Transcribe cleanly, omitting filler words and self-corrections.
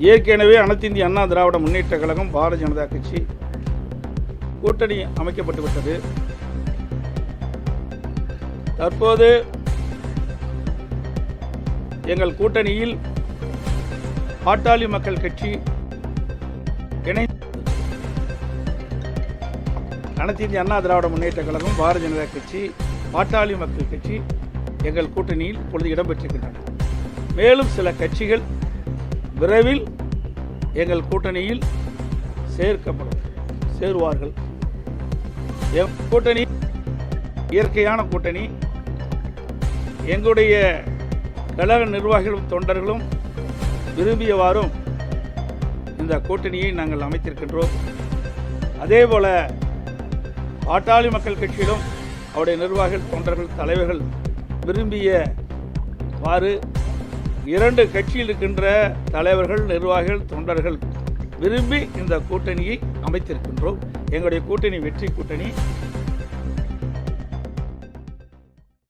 ஏற்கனவே அனைத்து இந்திய அண்ணா திராவிட முன்னேற்ற கழகம், பாரதிய ஜனதா கட்சி கூட்டணி அமைக்கப்பட்டு விட்டது. தற்போது எங்கள் கூட்டணியில் பாட்டாளி மக்கள் கட்சி இணைந்து அனைத்து இந்திய அண்ணா திராவிட முன்னேற்ற கழகம், பாரதிய ஜனதா கட்சி, பாட்டாளி மக்கள் கட்சி எங்கள் கூட்டணியில் இப்பொழுது இடம்பெற்றிருக்கின்றன. மேலும் சில கட்சிகள் விரைவில் எங்கள் கூட்டணியில் சேருவார்கள். கூட்டணி இயற்கையான கூட்டணி. எங்களுடைய கழக நிர்வாகிகளும் தொண்டர்களும் விரும்பியவாறும் இந்த கூட்டணியை நாங்கள் அமைத்திருக்கின்றோம். அதேபோல பாட்டாளி மக்கள் கட்சியிலும் அவருடைய நிர்வாகிகள், தொண்டர்கள், தலைவர்கள் விரும்பியவாறு 2 கட்சியில் இருக்கின்ற தலைவர்கள், நிர்வாகிகள், தொண்டர்கள் விரும்பி இந்த கூட்டணியை அமைத்திருக்கின்றோம். எங்களுடைய கூட்டணி வெற்றி கூட்டணி.